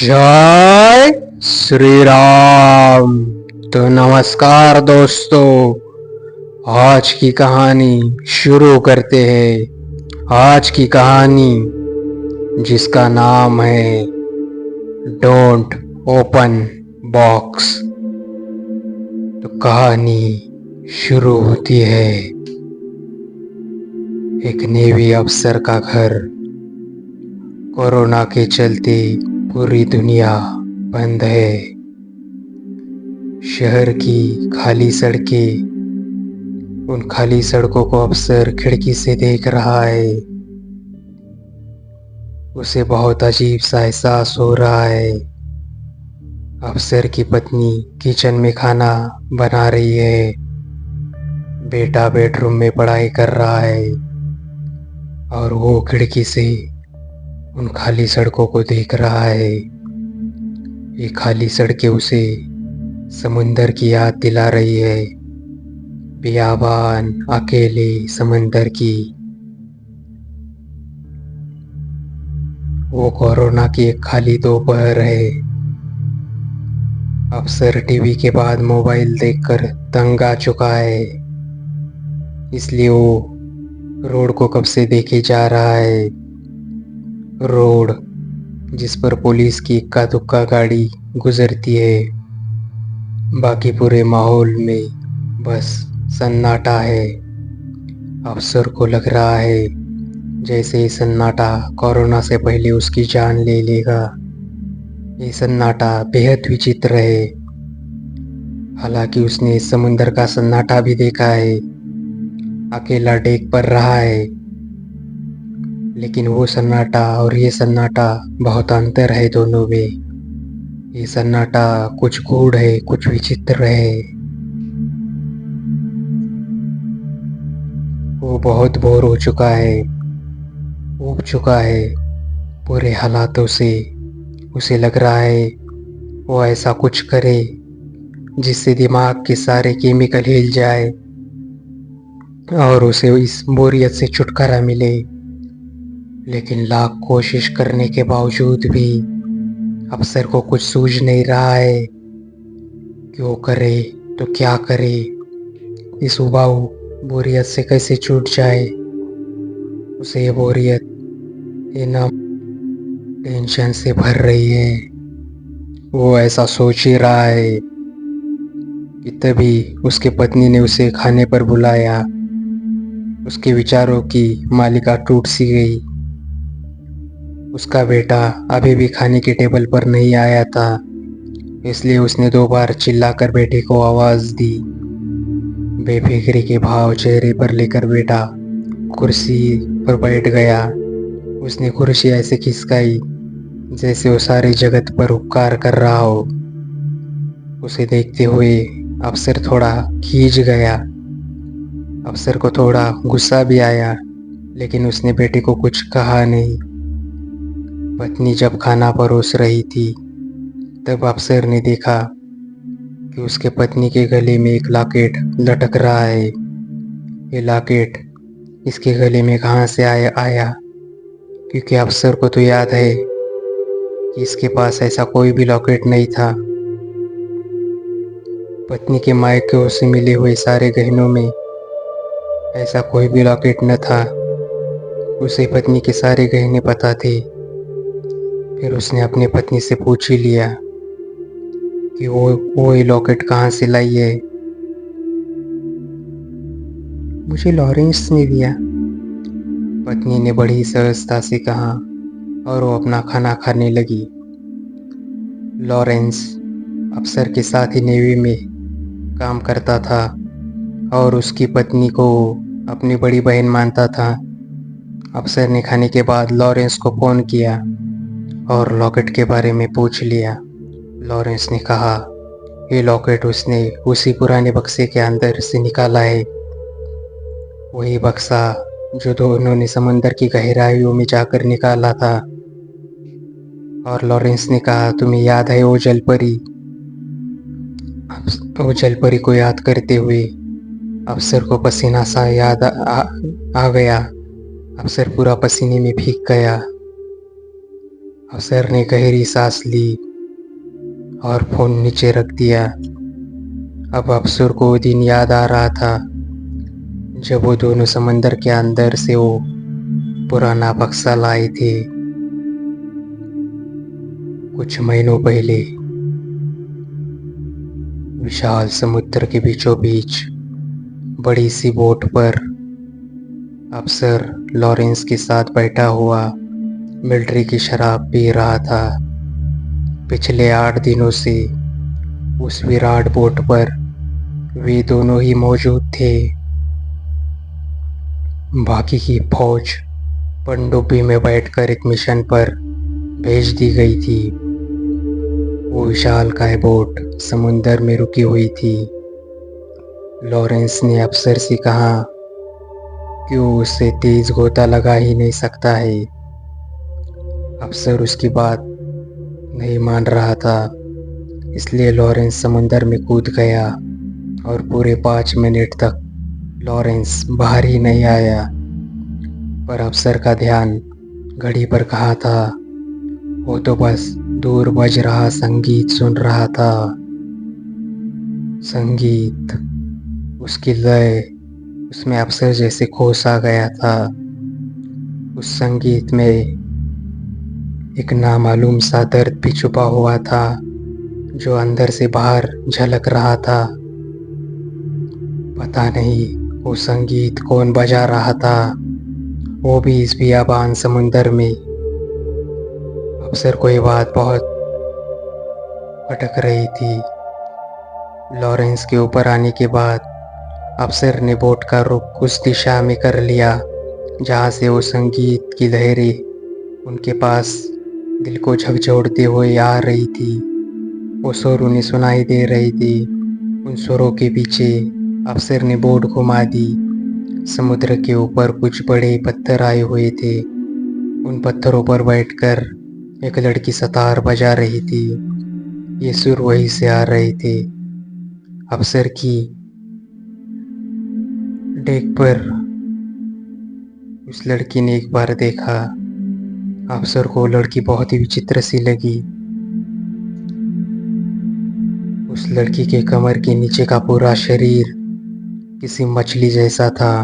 जय श्री राम। तो नमस्कार दोस्तों, आज की कहानी शुरू करते हैं। आज की कहानी जिसका नाम है डोंट ओपन बॉक्स। तो कहानी शुरू होती है। एक नेवी अफसर का घर। कोरोना के चलते पूरी दुनिया बंद है। शहर की खाली सड़कें, उन खाली सड़कों को अफसर खिड़की से देख रहा है। उसे बहुत अजीब सा एहसास हो रहा है। अफसर की पत्नी किचन में खाना बना रही है। बेटा बेडरूम में पढ़ाई कर रहा है और वो खिड़की से उन खाली सड़कों को देख रहा है। ये खाली सड़कें उसे समुंदर की याद दिला रही है। बियाबान अकेले समंदर की। वो कोरोना की एक खाली दोपहर है। अफसर टीवी के बाद मोबाइल देखकर तंग आ चुका है, इसलिए वो रोड को कब से देखे जा रहा है। रोड जिस पर पुलिस की इक्का दुक्का गाड़ी गुजरती है। बाकी पूरे माहौल में बस सन्नाटा है। अफसर को लग रहा है जैसे ये सन्नाटा कोरोना से पहले उसकी जान ले लेगा। ये सन्नाटा बेहद विचित्र है। हालांकि उसने समुंदर का सन्नाटा भी देखा है। अकेला डेक पर रहा है, लेकिन वो सन्नाटा और ये सन्नाटा बहुत अंतर है दोनों में। ये सन्नाटा कुछ गूढ़ है, कुछ विचित्र है। वो बहुत बोर हो चुका है, ऊब चुका है पूरे हालातों से। उसे लग रहा है वो ऐसा कुछ करे जिससे दिमाग के सारे केमिकल हिल जाए और उसे इस बोरियत से छुटकारा मिले। लेकिन लाख कोशिश करने के बावजूद भी अफसर को कुछ सूझ नहीं रहा है। क्यों करे तो क्या करे, इस उबाऊ बोरियत से कैसे छूट जाए। उसे ये बोरियत, ये ना टेंशन से भर रही है। वो ऐसा सोच ही रहा है कि तभी उसके पत्नी ने उसे खाने पर बुलाया। उसके विचारों की मालिका टूट सी गई। उसका बेटा अभी भी खाने के टेबल पर नहीं आया था, इसलिए उसने 2 बार चिल्लाकर बेटे को आवाज दी। बेफिक्री के भाव चेहरे पर लेकर बेटा कुर्सी पर बैठ गया। उसने कुर्सी ऐसे खिसकाई जैसे वो सारे जगत पर उपकार कर रहा हो। उसे देखते हुए अफसर थोड़ा खींच गया। अफसर को थोड़ा गुस्सा भी आया, लेकिन उसने बेटे को कुछ कहा नहीं। पत्नी जब खाना परोस रही थी, तब अफसर ने देखा कि उसके पत्नी के गले में एक लॉकेट लटक रहा है। ये लॉकेट इसके गले में कहाँ से आया, क्योंकि अफसर को तो याद है कि इसके पास ऐसा कोई भी लॉकेट नहीं था। पत्नी के मायके से मिले हुए सारे गहनों में ऐसा कोई भी लॉकेट न था। उसे पत्नी के सारे गहने पता थे। फिर उसने अपनी पत्नी से पूछ ही लिया कि वो ये लॉकेट कहाँ से लाई है। मुझे लॉरेंस ने दिया, पत्नी ने बड़ी सहजता से कहा और वो अपना खाना खाने लगी। लॉरेंस अफसर के साथ ही नेवी में काम करता था और उसकी पत्नी को अपनी बड़ी बहन मानता था। अफसर ने खाने के बाद लॉरेंस को फ़ोन किया और लॉकेट के बारे में पूछ लिया। लॉरेंस ने कहा ये लॉकेट उसने उसी पुराने बक्से के अंदर से निकाला है। वही बक्सा जो दोनों ने समंदर की गहराइयों में जाकर निकाला था। और लॉरेंस ने कहा तुम्हें याद है वो जलपरी। वो जलपरी को याद करते हुए अफसर को पसीना सा याद आ गया। अफसर पूरा पसीने में भीग गया। अफसर ने गहरी सांस ली और फोन नीचे रख दिया। अब अफसर को वो दिन याद आ रहा था जब वो दोनों समंदर के अंदर से वो पुराना बक्सा लाए थे कुछ महीनों पहले। विशाल समुद्र के बीचों बीच बड़ी सी बोट पर अफसर लॉरेंस के साथ बैठा हुआ मिलिट्री की शराब पी रहा था। पिछले 8 दिनों से उस विराट बोट पर वे दोनों ही मौजूद थे। बाकी की फौज पनडुब्बी में बैठकर एक मिशन पर भेज दी गई थी। वो विशालकाय बोट समुंदर में रुकी हुई थी। लॉरेंस ने अफसर से कहा कि वो उससे तेज गोता लगा ही नहीं सकता है। अफसर उसकी बात नहीं मान रहा था, इसलिए लॉरेंस समुंदर में कूद गया और पूरे 5 मिनट तक लॉरेंस बाहर ही नहीं आया। पर अफसर का ध्यान घड़ी पर कहाँ था। वो तो बस दूर बज रहा संगीत सुन रहा था। संगीत, उसकी लय, उसमें अफसर जैसे खो सा गया था। उस संगीत में एक नामालूम सा दर्द भी छुपा हुआ था जो अंदर से बाहर झलक रहा था। पता नहीं वो संगीत कौन बजा रहा था, वो भी इस बियाबान समुंदर में। अफसर को ये बात बहुत खटक रही थी। लॉरेंस के ऊपर आने के बाद अफसर ने बोट का रुख उस दिशा में कर लिया जहाँ से वो संगीत की लहरें उनके पास दिल को झकझोरते हुए आ रही थी। वो सुर उन्हें सुनाई दे रही थी। उन सुरों के पीछे अफसर ने बोट घुमा दी। समुद्र के ऊपर कुछ बड़े पत्थर आए हुए थे। उन पत्थरों पर बैठकर एक लड़की सतार बजा रही थी। ये सुर वहीं से आ रहे थे। अफसर की डेक पर उस लड़की ने एक बार देखा। अफसर को लड़की बहुत ही विचित्र सी लगी। उस लड़की के कमर के नीचे का पूरा शरीर किसी मछली जैसा था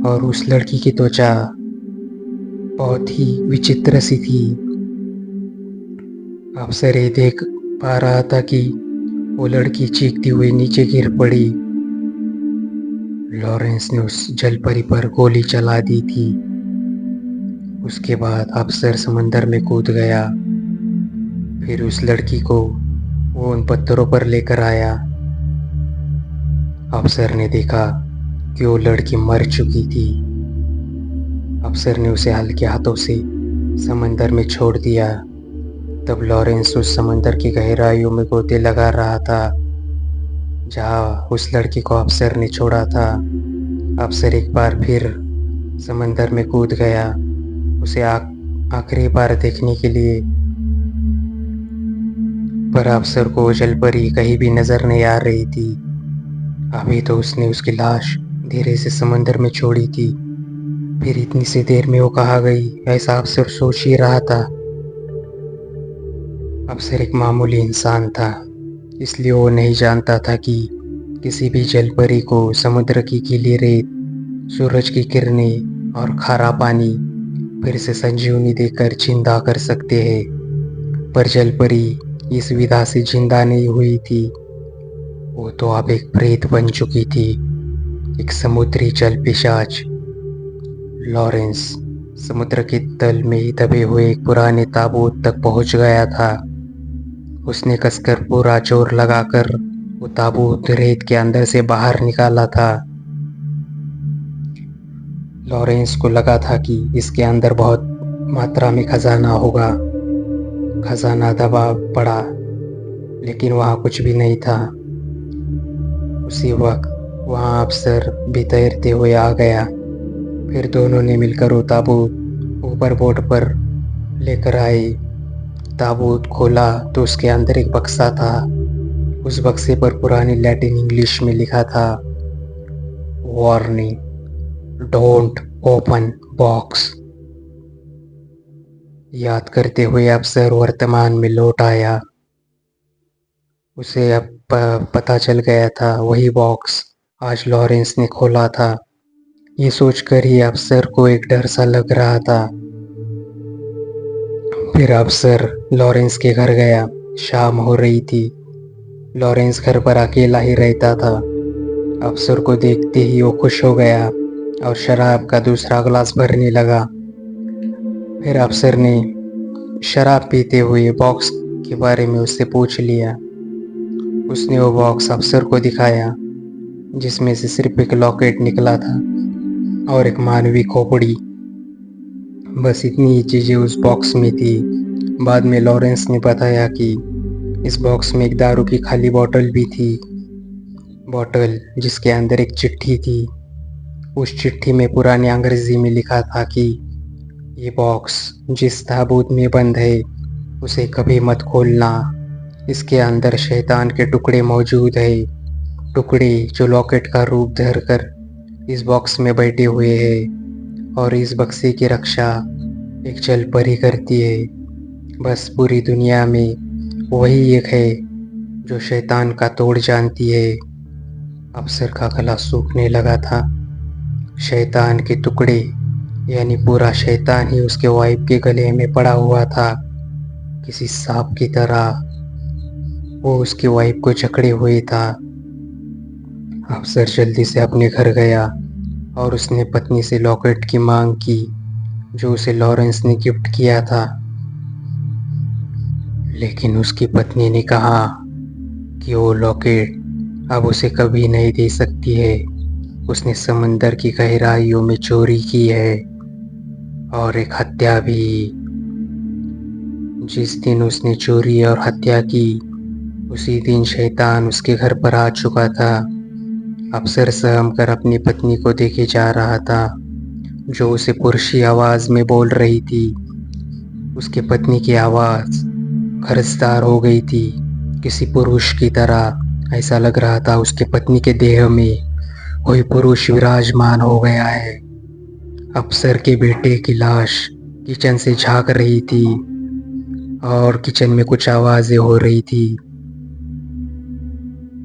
और उस लड़की की त्वचा बहुत ही विचित्र सी थी। अफसर ये देख पा रहा था कि वो लड़की चीखती हुई नीचे गिर पड़ी। लॉरेंस ने उस जलपरी पर गोली चला दी थी। उसके बाद अफसर समंदर में कूद गया। फिर उस लड़की को वो उन पत्थरों पर लेकर आया। अफसर ने देखा कि वो लड़की मर चुकी थी। अफसर ने उसे हल्के हाथों से समंदर में छोड़ दिया। तब लॉरेंस उस समंदर की गहराइयों में गोते लगा रहा था जहाँ उस लड़की को अफसर ने छोड़ा था। अफसर एक बार फिर समंदर में कूद गया उसे आखिरी बार देखने के लिए। पर अफसर को जलपरी कहीं भी नजर नहीं आ रही थी। अभी तो उसने उसकी लाश धीरे से समंदर में छोड़ी थी। फिर इतनी सी देर में वो कहाँ गई, ऐसा अफसर सोच ही रहा था। अफसर एक मामूली इंसान था, इसलिए वो नहीं जानता था कि किसी भी जलपरी को समुद्र की गीली रेत, सूरज की किरणें और खारा पानी फिर से संजीवनी देकर जिंदा कर सकते हैं। पर जलपरी इस विधा से जिंदा नहीं हुई थी। वो तो अब एक प्रेत बन चुकी थी, एक समुद्री जल पिशाच। लॉरेंस समुद्र के तल में ही दबे हुए एक पुराने ताबूत तक पहुंच गया था। उसने कसकर पूरा जोर लगाकर वो ताबूत रेत के अंदर से बाहर निकाला था। लॉरेंस को लगा था कि इसके अंदर बहुत मात्रा में खजाना होगा। खजाना दबा पड़ा, लेकिन वहाँ कुछ भी नहीं था। उसी वक्त वहाँ अफसर भी तैरते हुए आ गया। फिर दोनों ने मिलकर वो ताबूत ऊपर बोट पर लेकर आए। ताबूत खोला तो उसके अंदर एक बक्सा था। उस बक्से पर पुरानी लैटिन इंग्लिश में लिखा था, वार्निंग, डोंट ओपन बॉक्स। याद करते हुए अफसर वर्तमान में लौट आया। उसे अब पता चल गया था वही बॉक्स आज लॉरेंस ने खोला था। ये सोचकर ही अफसर को एक डर सा लग रहा था। फिर अफसर लॉरेंस के घर गया। शाम हो रही थी। लॉरेंस घर पर अकेला ही रहता था। अफसर को देखते ही वो खुश हो गया और शराब का दूसरा ग्लास भरने लगा। फिर अफसर ने शराब पीते हुए बॉक्स के बारे में उससे पूछ लिया। उसने वो बॉक्स अफसर को दिखाया जिसमें से सिर्फ एक लॉकेट निकला था और एक मानवी खोपड़ी। बस इतनी ही चीजें उस बॉक्स में थी। बाद में लॉरेंस ने बताया कि इस बॉक्स में एक दारू की खाली बोतल भी थी। बोतल जिसके अंदर एक चिट्ठी थी। उस चिट्ठी में पुरानी अंग्रेजी में लिखा था कि ये बॉक्स जिस ताबूत में बंद है उसे कभी मत खोलना। इसके अंदर शैतान के टुकड़े मौजूद है। टुकड़े जो लॉकेट का रूप धरकर इस बॉक्स में बैठे हुए हैं और इस बक्से की रक्षा एक जल परी करती है। बस पूरी दुनिया में वही एक है जो शैतान का तोड़ जानती है। अफसर का गला सूखने लगा था। शैतान के टुकड़े यानी पूरा शैतान ही उसके वाइफ के गले में पड़ा हुआ था। किसी सांप की तरह वो उसकी वाइफ को जकड़े हुए था। अफसर जल्दी से अपने घर गया और उसने पत्नी से लॉकेट की मांग की जो उसे लॉरेंस ने गिफ्ट किया था। लेकिन उसकी पत्नी ने कहा कि वो लॉकेट अब उसे कभी नहीं दे सकती है। उसने समंदर की गहराइयों में चोरी की है और एक हत्या भी। जिस दिन उसने चोरी और हत्या की उसी दिन शैतान उसके घर पर आ चुका था। अफसर सहम कर अपनी पत्नी को देखे जा रहा था जो उसे पुरुषी आवाज में बोल रही थी। उसकी पत्नी की आवाज खरजदार हो गई थी किसी पुरुष की तरह। ऐसा लग रहा था उसके पत्नी के देह में कोई पुरुष विराजमान हो गया है। अफसर के बेटे की लाश किचन से झांक रही थी और किचन में कुछ आवाजें हो रही थी।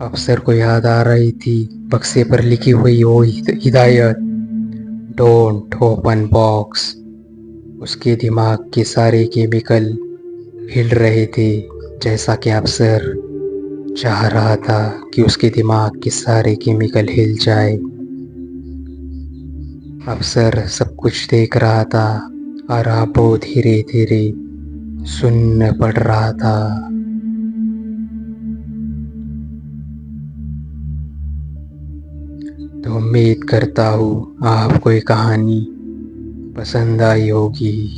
अफसर को याद आ रही थी बक्से पर लिखी हुई वो हिदायत, डोंट ओपन बॉक्स। उसके दिमाग के सारे केमिकल हिल रहे थे जैसा कि अफसर चाह रहा था कि उसके दिमाग के सारे केमिकल हिल जाए। अफसर सब कुछ देख रहा था और वो धीरे धीरे सुन्न पड़ रहा था। तो उम्मीद करता हूँ आपको ये कहानी पसंद आई होगी।